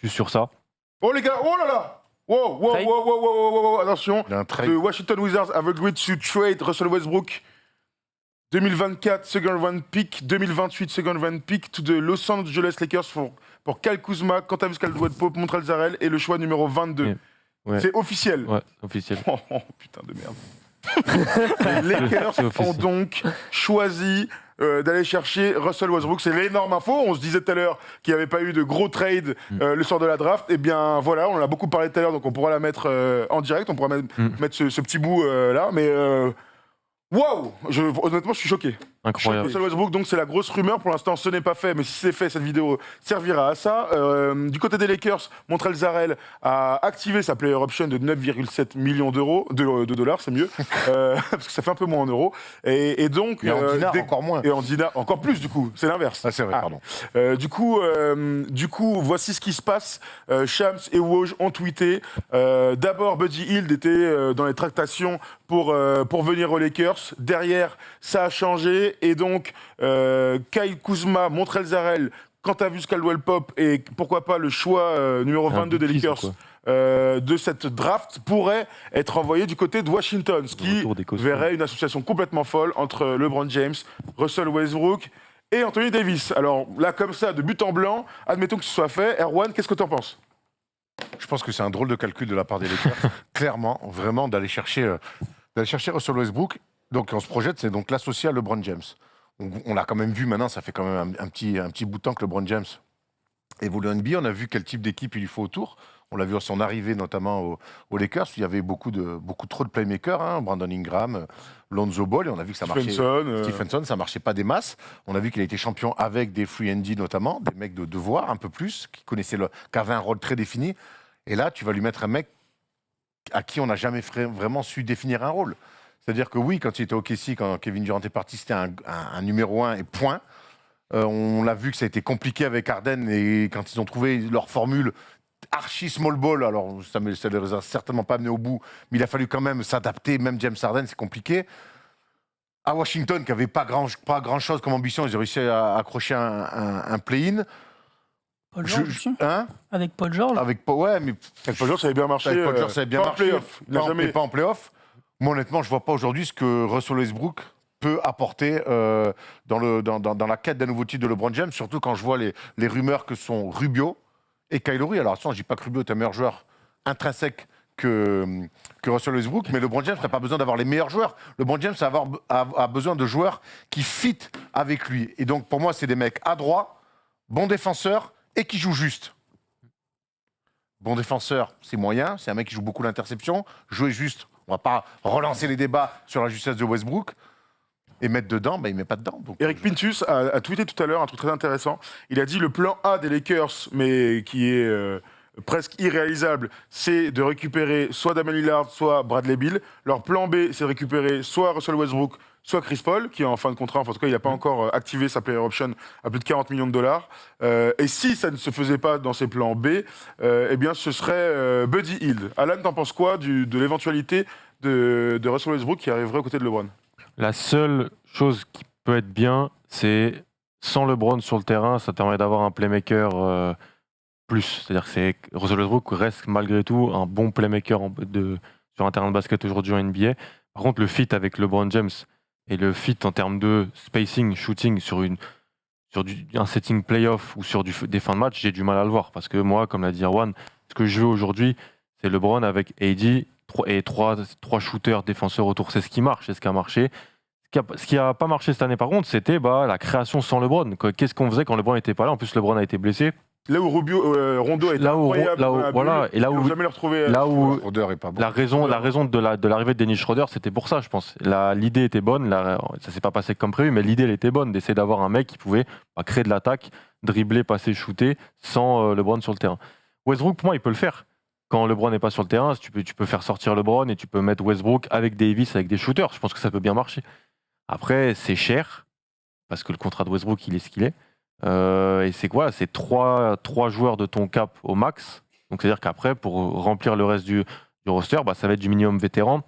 juste sur ça. Oh les gars, oh là là! Wow, attention. The Washington Wizards have agreed to trade Russell Westbrook 2024 second round pick, 2028 second round pick to the Los Angeles Lakers pour Kyle Kuzma, Kentavious Caldwell-Pope, Montrezl Harrell et le choix numéro 22. Ouais. C'est officiel. Ouais, officiel. Oh, putain de merde. Les Lakers ont donc choisi d'aller chercher Russell Westbrook. C'est l'énorme info. On se disait tout à l'heure qu'il n'y avait pas eu de gros trade le soir de la draft. Eh bien voilà, on en a beaucoup parlé tout à l'heure, donc on pourra la mettre en direct. On pourra mettre ce petit bout là. Mais waouh, honnêtement, je suis choqué. Incroyable. Russell Westbrook, donc c'est la grosse rumeur. Pour l'instant, ce n'est pas fait, mais si c'est fait, cette vidéo servira à ça. Du côté des Lakers, Montrezl Harrell a activé sa player option de 9,7 millions d'euros, de dollars, c'est mieux, parce que ça fait un peu moins en euros. Et donc, et en dinars, encore moins. Et en dinars, encore plus, du coup. C'est l'inverse. Ah, c'est vrai, pardon. Du coup, voici ce qui se passe. Shams et Woj ont tweeté. D'abord, Buddy Hield était dans les tractations pour venir aux Lakers. Derrière, ça a changé. Et donc, Kyle Kuzma, Montrezl Harrell, Kentavious Caldwell-Pope et pourquoi pas le choix numéro 22 des Lakers de cette draft pourrait être envoyé du côté de Washington, ce qui verrait une association complètement folle entre LeBron James, Russell Westbrook et Anthony Davis. Alors là, comme ça, de but en blanc, admettons que ce soit fait. Erwan, qu'est-ce que tu en penses ? Je pense que c'est un drôle de calcul de la part des Lakers, clairement, vraiment, d'aller chercher Russell Westbrook. Donc on se projette, c'est donc l'associé à LeBron James. On l'a quand même vu maintenant, ça fait quand même un petit bout de temps que LeBron James évolue en NBA. On a vu quel type d'équipe il lui faut autour. On l'a vu à son arrivée notamment aux Lakers, où il y avait beaucoup trop de playmakers, hein, Brandon Ingram, Lonzo Ball, et on a vu que ça marchait. Stephenson, ça marchait pas des masses. On a vu qu'il a été champion avec des free and D notamment, des mecs de devoir un peu plus, qui avaient un rôle très défini. Et là, tu vas lui mettre un mec à qui on n'a jamais vraiment su définir un rôle. C'est-à-dire que oui, quand il était au KC, quand Kevin Durant est parti, c'était un numéro 1 et point. On l'a vu que ça a été compliqué avec Harden et quand ils ont trouvé leur formule archi small ball, alors ça ne les a certainement pas amenés au bout, mais il a fallu quand même s'adapter, même James Harden, c'est compliqué. À Washington, qui n'avait pas grand-chose comme ambition, ils ont réussi à accrocher un play-in. Paul George aussi avec Paul George. Mais Paul George, ça avait bien marché. Avec Paul George, ça avait bien marché. Pas en play-off. Moi, honnêtement, je ne vois pas aujourd'hui ce que Russell Westbrook peut apporter dans la quête d'un nouveau titre de LeBron James, surtout quand je vois les rumeurs que sont Rubio et Kyle Lowry. Alors, attention, je ne dis pas que Rubio est un meilleur joueur intrinsèque que Russell Westbrook, mais LeBron James n'a pas besoin d'avoir les meilleurs joueurs. LeBron James a besoin de joueurs qui fit avec lui. Et donc, pour moi, c'est des mecs adroits, bons défenseurs et qui jouent juste. Bon défenseur, c'est moyen. C'est un mec qui joue beaucoup l'interception. Jouer juste, on ne va pas relancer les débats sur la justesse de Westbrook. Et mettre dedans, il ne met pas dedans. Donc... Eric Pintus a tweeté tout à l'heure un truc très intéressant. Il a dit le plan A des Lakers, mais qui est presque irréalisable, c'est de récupérer soit Damian Lillard, soit Bradley Beal. Leur plan B, c'est de récupérer soit Russell Westbrook, soit Chris Paul, qui est en fin de contrat. Enfin, en tout cas, il n'a pas encore activé sa player option à plus de 40 millions de dollars. Et si ça ne se faisait pas dans ses plans B, eh bien, ce serait Buddy Hield. Alan, t'en penses quoi de l'éventualité de Russell Westbrook qui arriverait aux côtés de LeBron ? La seule chose qui peut être bien, c'est sans LeBron sur le terrain, ça permet d'avoir un playmaker plus. C'est-à-dire que Russell Westbrook reste malgré tout un bon playmaker sur un terrain de basket aujourd'hui en NBA. Par contre, le fit avec LeBron James et le fit en termes de spacing, shooting sur un setting playoff ou sur des fins de match, j'ai du mal à le voir. Parce que moi, comme l'a dit Erwan, ce que je veux aujourd'hui, c'est LeBron avec AD et trois shooters défenseurs autour. C'est ce qui marche, c'est ce qui a marché. Ce qui n'a pas marché cette année, par contre, c'était la création sans LeBron. Qu'est-ce qu'on faisait quand LeBron n'était pas là ? En plus, LeBron a été blessé. Là où Rondo est incroyable, jamais le retrouver. Là où la raison de l'arrivée de Dennis Schroeder, c'était pour ça, je pense. L'idée était bonne, ça s'est pas passé comme prévu, mais l'idée elle était bonne d'essayer d'avoir un mec qui pouvait créer de l'attaque, dribbler, passer, shooter, sans LeBron sur le terrain. Westbrook, pour moi, il peut le faire. Quand LeBron n'est pas sur le terrain, tu peux faire sortir LeBron et tu peux mettre Westbrook avec Davis, avec des shooters. Je pense que ça peut bien marcher. Après, c'est cher, parce que le contrat de Westbrook, il est ce qu'il est. Et c'est quoi ? C'est trois joueurs de ton cap au max. Donc c'est-à-dire qu'après, pour remplir le reste du roster, ça va être du minimum vétéran.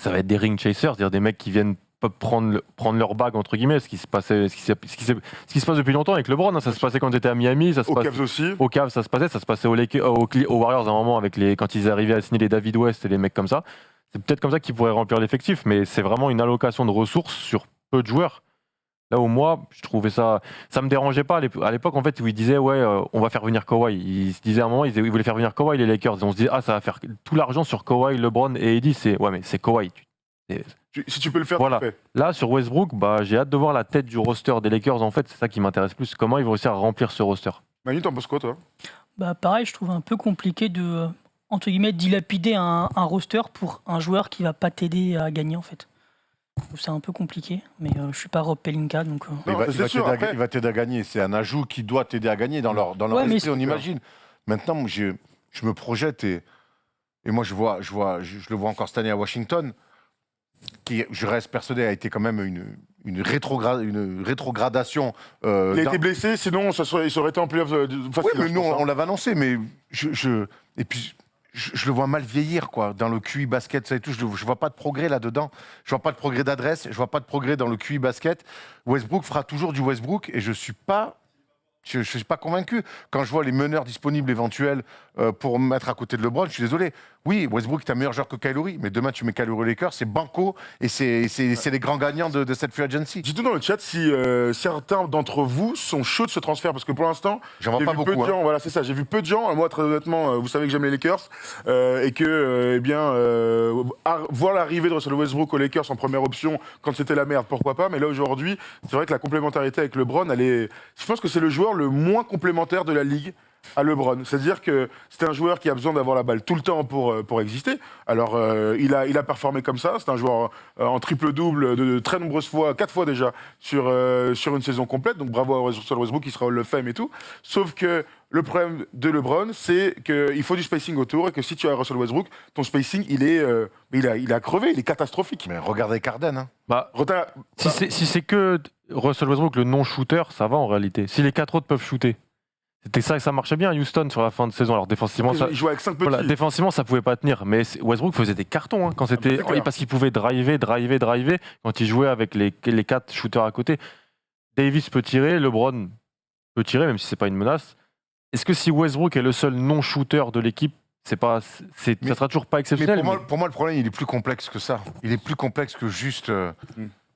Ça va être des ring chasers, c'est-à-dire des mecs qui viennent peuvent prendre leur bague, entre guillemets, ce qui se passe depuis longtemps avec LeBron. Hein. Ça se passait quand ils étaient à Miami, ça se Au passe Cavs aussi. au Cavs, ça se passait aux Warriors à un moment quand ils arrivaient à signer les David West et les mecs comme ça. C'est peut-être comme ça qu'ils pourraient remplir l'effectif, mais c'est vraiment une allocation de ressources sur peu de joueurs. Là où moi, je trouvais ça me dérangeait pas à l'époque en fait où ils disaient on va faire venir Kawhi. Ils se disaient à un moment ils voulaient faire venir Kawhi les Lakers. Et on se disait ça va faire tout l'argent sur Kawhi, LeBron et AD. Mais c'est Kawhi. Si tu peux le faire, Voilà. tu le fais. Là sur Westbrook, j'ai hâte de voir la tête du roster des Lakers en fait. C'est ça qui m'intéresse plus. Comment ils vont réussir à remplir ce roster. Manu, t'en penses quoi toi? Pareil, je trouve un peu compliqué de entre guillemets dilapider un roster pour un joueur qui va pas t'aider à gagner en fait. C'est un peu compliqué, mais je suis pas Rob Pelinka, donc. Il Non, c'est sûr, après- va t'aider à gagner. C'est un ajout qui doit t'aider à gagner dans leur Ouais, mais esprit, on c'est- imagine. Maintenant, moi, je me projette et moi, je le vois encore cette année à Washington, qui, je reste persuadé, a été quand même une rétrogradation. Il a d'un- été blessé, sinon il serait été en playoff Oui, facile. mais je nous, pense, hein. on l'avait annoncé, mais et puis, je le vois mal vieillir, quoi, dans le QI basket, ça et tout. Je vois pas de progrès là-dedans. Je vois pas de progrès d'adresse. Je vois pas de progrès dans le QI basket. Westbrook fera toujours du Westbrook et je suis pas convaincu. Quand je vois les meneurs disponibles éventuels pour me mettre à côté de LeBron, je suis désolé. Oui, Westbrook est un meilleur joueur que Kyle Lowry, mais demain tu mets Kyle Lowry aux Lakers, c'est banco et c'est les grands gagnants de cette free agency. Dites-nous dans le chat si certains d'entre vous sont chauds de ce transfert, parce que pour l'instant, J'en vois j'ai pas vu peu beaucoup. de gens. Voilà, c'est ça. J'ai vu peu de gens. Moi, très honnêtement, vous savez que j'aime les Lakers et que, voir l'arrivée de Russell Westbrook aux Lakers en première option quand c'était la merde, pourquoi pas. Mais là aujourd'hui, c'est vrai que la complémentarité avec LeBron, je pense que c'est le joueur le moins complémentaire de la ligue à LeBron. C'est-à-dire que c'est un joueur qui a besoin d'avoir la balle tout le temps pour exister. Alors, il a performé comme ça. C'est un joueur en triple-double de très nombreuses fois, 4 fois déjà, sur une saison complète. Donc, bravo à Russell Westbrook, qui sera Hall of Fame et tout. Sauf que le problème de LeBron, c'est qu'il faut du spacing autour et que si tu as Russell Westbrook, ton spacing, il a crevé, il est catastrophique. Mais regardez Carden. Hein. Si c'est que Russell Westbrook le non-shooter, ça va en réalité. Si les 4 autres peuvent shooter. C'était ça, ça marchait bien à Houston sur la fin de saison. Alors défensivement, il jouait avec 5 petits. défensivement ça pouvait pas tenir. Mais Westbrook faisait des cartons quand c'était parce qu'il pouvait driver quand il jouait avec les 4 shooters à côté. Davis peut tirer, LeBron peut tirer, même si c'est pas une menace. Est-ce que si Westbrook est le seul non-shooter de l'équipe, ça sera toujours pas exceptionnel. Pour moi, le problème, il est plus complexe que ça. Il est plus complexe que juste.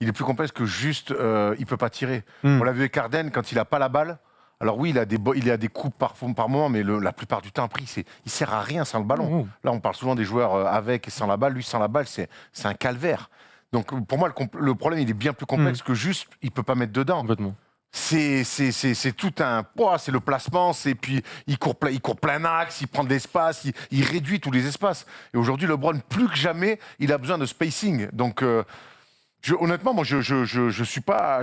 Il peut pas tirer. On l'a vu avec Harden quand il a pas la balle. Alors oui, il a des coups par moment, mais la plupart du temps, après, il sert à rien sans le ballon. Là, on parle souvent des joueurs avec et sans la balle. Lui, sans la balle, c'est un calvaire. Donc pour moi, le problème, il est bien plus complexe que juste, il peut pas mettre dedans. Complètement. C'est tout un... c'est le placement, puis il court plein axe, il prend de l'espace, il réduit tous les espaces. Et aujourd'hui, LeBron, plus que jamais, il a besoin de spacing. Donc... honnêtement, moi, je suis pas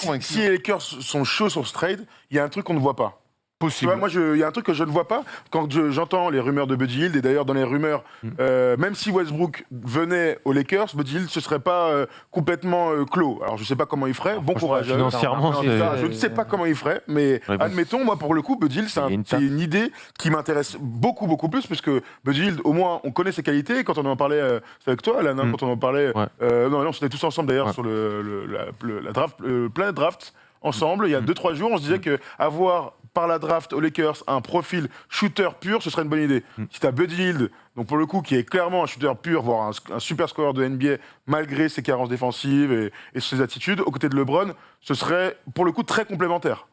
convaincu. Si les Lakers sont chauds sur ce trade, il y a un truc qu'on ne voit pas. Possible. Tu vois, moi, il y a un truc que je ne vois pas quand j'entends les rumeurs de Buddy Hield. Et d'ailleurs, dans les rumeurs, même si Westbrook venait aux Lakers, Buddy Hield ne serait pas complètement clos. Alors, je ne sais pas comment il ferait. Bon courage. Financièrement, Je ne sais pas comment il ferait, mais admettons, moi, pour le coup, Buddy Hield, c'est une idée qui m'intéresse beaucoup, beaucoup plus, puisque Buddy Hield, au moins, on connaît ses qualités. Quand on en parlait, c'est avec toi, Alan, quand on en parlait, non, on était tous ensemble d'ailleurs sur la draft, Planet Draft, ensemble, il y a 2-3 jours, on se disait qu'avoir par la draft aux Lakers un profil shooter pur, ce serait une bonne idée. Si tu as Buddy Hield, donc pour le coup, qui est clairement un shooter pur, voire un super scoreur de NBA, malgré ses carences défensives et ses attitudes, aux côtés de LeBron, ce serait pour le coup très complémentaire.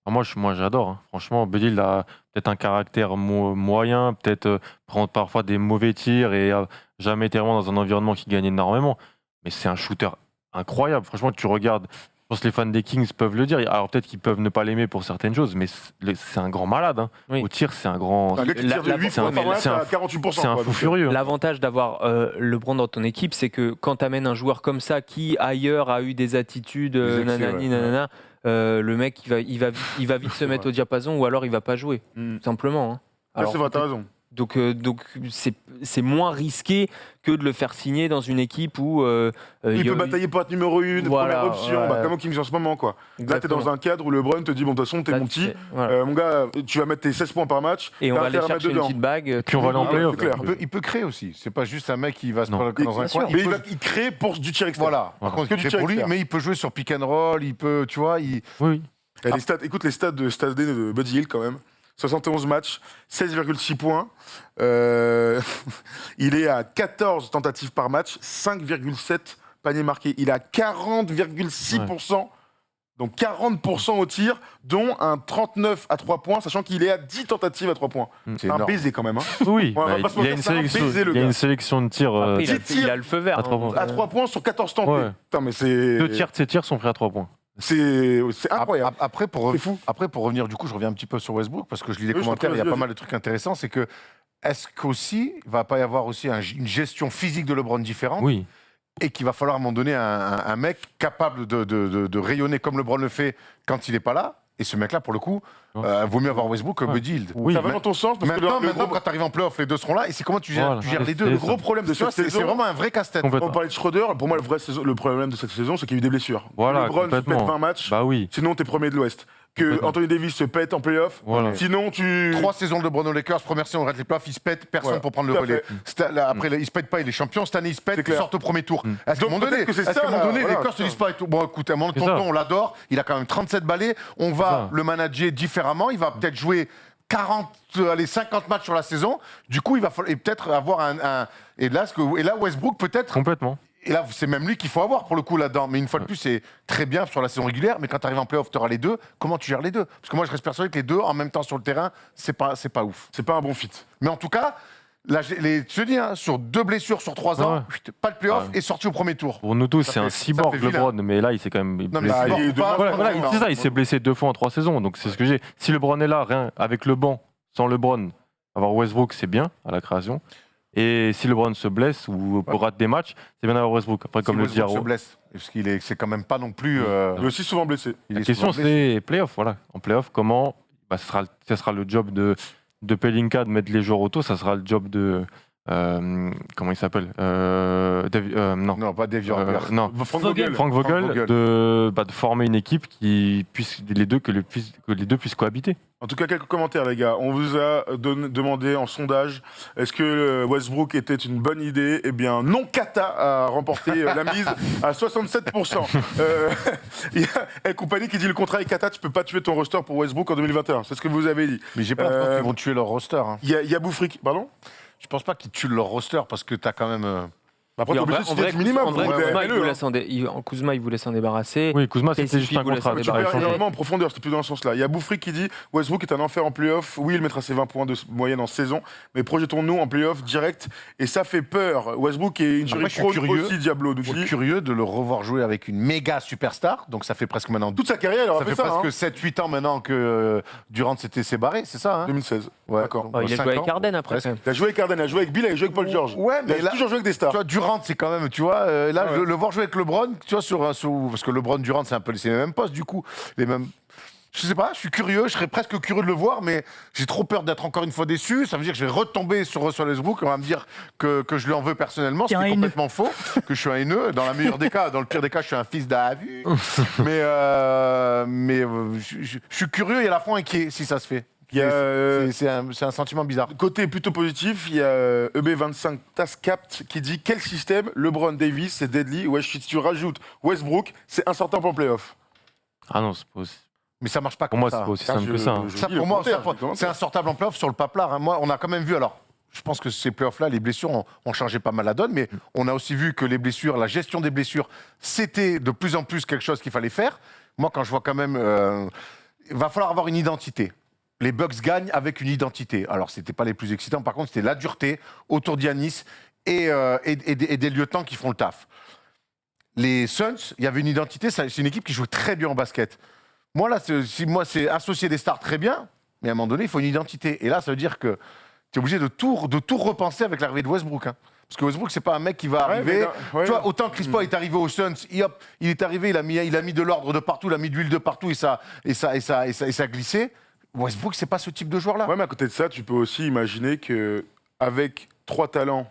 Moi, j'adore. Hein. Franchement, Buddy Hield a peut-être un caractère moyen, peut-être prendre parfois des mauvais tirs et jamais été vraiment dans un environnement qui gagne énormément. Mais c'est un shooter incroyable. Franchement, tu regardes. Je pense que les fans des Kings peuvent le dire. Alors peut-être qu'ils peuvent ne pas l'aimer pour certaines choses, mais c'est un grand malade. Hein. Oui. Au tir, c'est un grand. Un gars qui tire de 8 fois par match à 48%. C'est un fou furieux. L'avantage d'avoir LeBron dans ton équipe, c'est que quand tu amènes un joueur comme ça qui ailleurs a eu des attitudes nanana, le mec il va vite se mettre au diapason ou alors il va pas jouer, tout simplement. Hein. C'est vrai, t'as raison. Donc c'est moins risqué que de le faire signer dans une équipe où Il peut batailler pour être numéro 1, Voilà, première option, ouais. comme Kim en ce moment, quoi. Là, t'es Exactement. dans un cadre où LeBron te dit, bon, de toute façon, t'es Là, mon tu petit. sais, voilà. Mon gars, tu vas mettre tes 16 points par match. Et on t'as va aller intérêt à mettre chercher une dedans. petite bague. Puis on va aller en Ah, playoff. c'est clair. Il peut créer aussi. C'est pas juste un mec qui va se Non. prendre dans un Bien sûr. coin. Mais Il peut- il crée pour du tir externe. Voilà. Par contre, Que il du crée pour lui, tir mais il peut jouer sur pick and roll. Il peut, tu vois, Oui. Et les stats, écoute les stats de cette année de Buddy Hield quand même. 71 matchs, 16,6 points. Il est à 14 tentatives par match, 5,7 paniers marqués. Il est à 40,6%. Donc 40% au tir, dont un 39 à 3 points, sachant qu'il est à 10 tentatives à 3 points. c'est C'est un énorme. baiser quand même. Hein. Oui, On va bah, pas se il y a mentir, une c'est un sélection, baiser, le il y a gars. une sélection de tirs. Après, il il a le feu vert. à 3 hein. points. À 3 points sur 14 tentés. Ouais. Putain, mais c'est. 2 tiers de ses tirs sont pris à 3 points. C'est incroyable. Après, C'est fou. pour revenir, du coup, je reviens un petit peu sur Westbrook parce que je lis les Oui, je commentaires, t'en il y a prie, pas vas-y. mal de trucs intéressants. C'est que, est-ce qu'aussi, il va pas y avoir aussi une gestion physique de LeBron différente Oui. et qu'il va falloir à un moment donné un mec capable de rayonner comme LeBron le fait quand il n'est pas là. Et ce mec-là, pour le coup, vaut mieux avoir Westbrook que Ouais. Buddy Hield. Oui, Ça va dans ton sens parce que Maintenant, le gros, quand tu arrives en playoff, les deux seront là. Et c'est comment tu gères, Voilà. tu gères les C'est deux. le ça. gros problème de Tu vois, cette c'est saison. vraiment un vrai casse-tête. Complètement. On parlait de Schroeder, pour moi le problème de cette saison, c'est qu'il y a eu des blessures. Voilà, LeBron se pète complètement. 20 matchs, Bah oui. sinon t'es premier de l'Ouest. Que Complètement. Anthony Davis se pète en playoff, Voilà. sinon tu. 3 saisons de LeBron aux Lakers, première saison, on rate les playoffs, il se pète, personne Voilà. pour prendre le Tout à relais. fait. Après, il se pète pas, il est champion. Cette année, il se C'est pète, il clair. sort au premier tour. Est-ce qu'à un Donc moment donné, peut-être que c'est est-ce qu'à un ça, moment donné, là, les voilà, Lakers se disent putain. pas, et tout, bon, écoute, à un moment, C'est tonton, ça. on l'adore, il a quand même 37 balais, on va ça. le manager différemment, il va peut-être jouer 50 matchs sur la saison. Du coup, il va falloir et peut-être avoir et là, Westbrook, peut-être. Complètement. Et là, c'est même lui qu'il faut avoir pour le coup là-dedans. Mais une fois de plus, c'est très bien sur la saison régulière. Mais quand tu arrives en playoff, tu auras les deux. Comment tu gères les deux? Parce que moi, je reste persuadé que les deux en même temps sur le terrain, c'est pas ouf. C'est pas un bon fit. Mais en tout cas, là, je te dis, hein, sur 2 blessures sur 3 ans, Ouais. pas de playoff Ouais. et sorti au premier tour. Pour nous tous, Ça c'est fait- un ça cyborg fait vilain. LeBron, mais là, il s'est quand même Non, mais blessé. c'est il est pas- demain, Voilà, pas- c'est ça, il s'est blessé 2 fois en 3 saisons, donc c'est ce que j'ai. Si LeBron est là, rien, avec le banc, sans LeBron, avoir Westbrook, c'est bien à la création. Et si LeBron se blesse ou rate des matchs, c'est bien d'avoir Westbrook. Après, comme Si le dit Westbrook se Arnaud, blesse, parce c'est quand même pas non plus. Il est aussi souvent blessé. il la est question souvent blessé. c'est playoff. Voilà. En playoff, comment ce sera le job de Pelinka de mettre les joueurs auto, ça sera le job de. Comment il s'appelle Non. Non, pas Dave Yorker. Non. Frank Vogel. Vogel. Frank Vogel, Vogel. de former une équipe qui puisse que les deux puissent cohabiter. En tout cas, quelques commentaires, les gars. On vous a demandé en sondage est-ce que Westbrook était une bonne idée? Eh bien, non, Kata a remporté la mise à 67%. Il y a El Compagnie qui dit le contrat avec Kata, tu peux pas tuer ton roster pour Westbrook en 2021. C'est ce que vous avez dit. Mais j'ai pas l'impression qu'ils vont tuer leur roster. Hein. Il y a Boufrik, pardon. Je pense pas qu'ils tuent leur roster parce que t'as quand même. Après, Et t'es en obligé vrai, de signer le minimum. en vrai, pour Kuzma, le il MLE, voulait hein. Kuzma, il voulait s'en débarrasser. Oui, Kuzma, KCP c'était juste un voulait contrat s'en Tu débarrasser. perds échange. énormément en profondeur, c'était plus dans ce sens-là. Il y a Boufrik qui dit Westbrook est un enfer en playoff. Oui, il mettra ses 20 points de moyenne en saison, mais projetons-nous en playoff direct. Et ça fait peur. Westbrook est une Après, je suis prone curieux. aussi, Diablo. Donc, Je je suis dis, curieux de le revoir jouer avec une méga superstar. Donc ça fait presque maintenant. toute sa carrière, il aura Ça fait fait ça. presque hein. 7-8 ans maintenant que Durant s'était séparé, c'est ça hein 2016. Ouais, D'accord. donc, Oh, il a 5 joué avec ans. Harden après. Presque. quand même. Il a joué avec Harden, il a joué avec Bill, il a joué avec Paul George. Ouais, Il a mais là, toujours joué avec des tu stars. vois, Durant, c'est quand même, tu vois, là, Ouais. le voir jouer avec LeBron, tu vois, parce que LeBron, Durant, c'est un peu c'est les mêmes postes, du coup, les mêmes. Je sais pas, je suis curieux, je serais presque curieux de le voir, mais j'ai trop peur d'être encore une fois déçu. Ça veut dire que je vais retomber sur Russell Westbrook, on va me dire que je lui en veux personnellement, ce T'es qui un est haineux. complètement faux, que je suis un haineux. Dans la meilleure des cas, dans le pire des cas, je suis un fils d'Avu. mais je suis curieux et à la fois inquiet si ça se fait. Il y a, C'est un sentiment bizarre. côté plutôt positif, il y a EB25 Tascapt qui dit quel système LeBron Davis, c'est deadly. Ouais, si tu rajoutes Westbrook, c'est insortable en playoff. Ah non, c'est pas aussi- Mais ça marche pas pour comme moi, ça. c'est pas aussi Ah, simple que ça. hein. Ça, lis le pour moi, commentaire, ça, je lis c'est insortable en playoff sur le paplard. Hein. Moi, on a quand même vu, alors, je pense que ces playoffs-là, les blessures ont changé pas mal la donne, mais on a aussi vu que les blessures, la gestion des blessures, c'était de plus en plus quelque chose qu'il fallait faire. Moi, quand je vois quand même, il va falloir avoir une identité. Les Bucks gagnent avec une identité. Alors, c'était pas les plus excitants, par contre, c'était la dureté autour d'Yanis et des lieutenants qui font le taf. Les Suns, il y avait une identité, c'est une équipe qui joue très bien en basket. Moi, là, c'est associer des stars très bien, mais à un moment donné, il faut une identité. Et là, ça veut dire que tu es obligé de tout repenser avec l'arrivée de Westbrook. Hein. Parce que Westbrook, c'est pas un mec qui va arriver. ouais. Tu vois, autant Chris Paul est arrivé aux Suns, il est arrivé, il a mis de l'ordre de partout, il a mis de l'huile de partout et ça a glissé. Westbrook, c'est pas ce type de joueur-là. Ouais, mais à côté de ça, tu peux aussi imaginer que avec 3 talents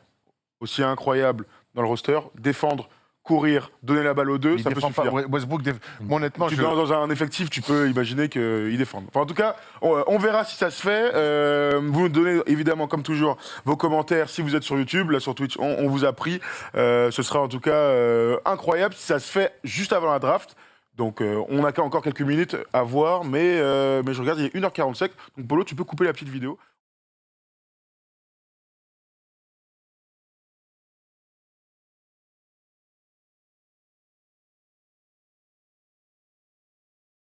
aussi incroyables dans le roster, défendre, courir, donner la balle aux deux, Il ça peut défend pas. suffire. Westbrook, moi, honnêtement, Dans un effectif, tu peux imaginer qu'ils défendent. Enfin, en tout cas, on verra si ça se fait. Vous nous donnez évidemment, comme toujours, vos commentaires si vous êtes sur YouTube. Là, sur Twitch, on vous a pris. Ce sera en tout cas incroyable si ça se fait juste avant la draft. Donc, on n'a qu'encore quelques minutes à voir. Mais je regarde, il est 1h45. Donc, Polo, tu peux couper la petite vidéo.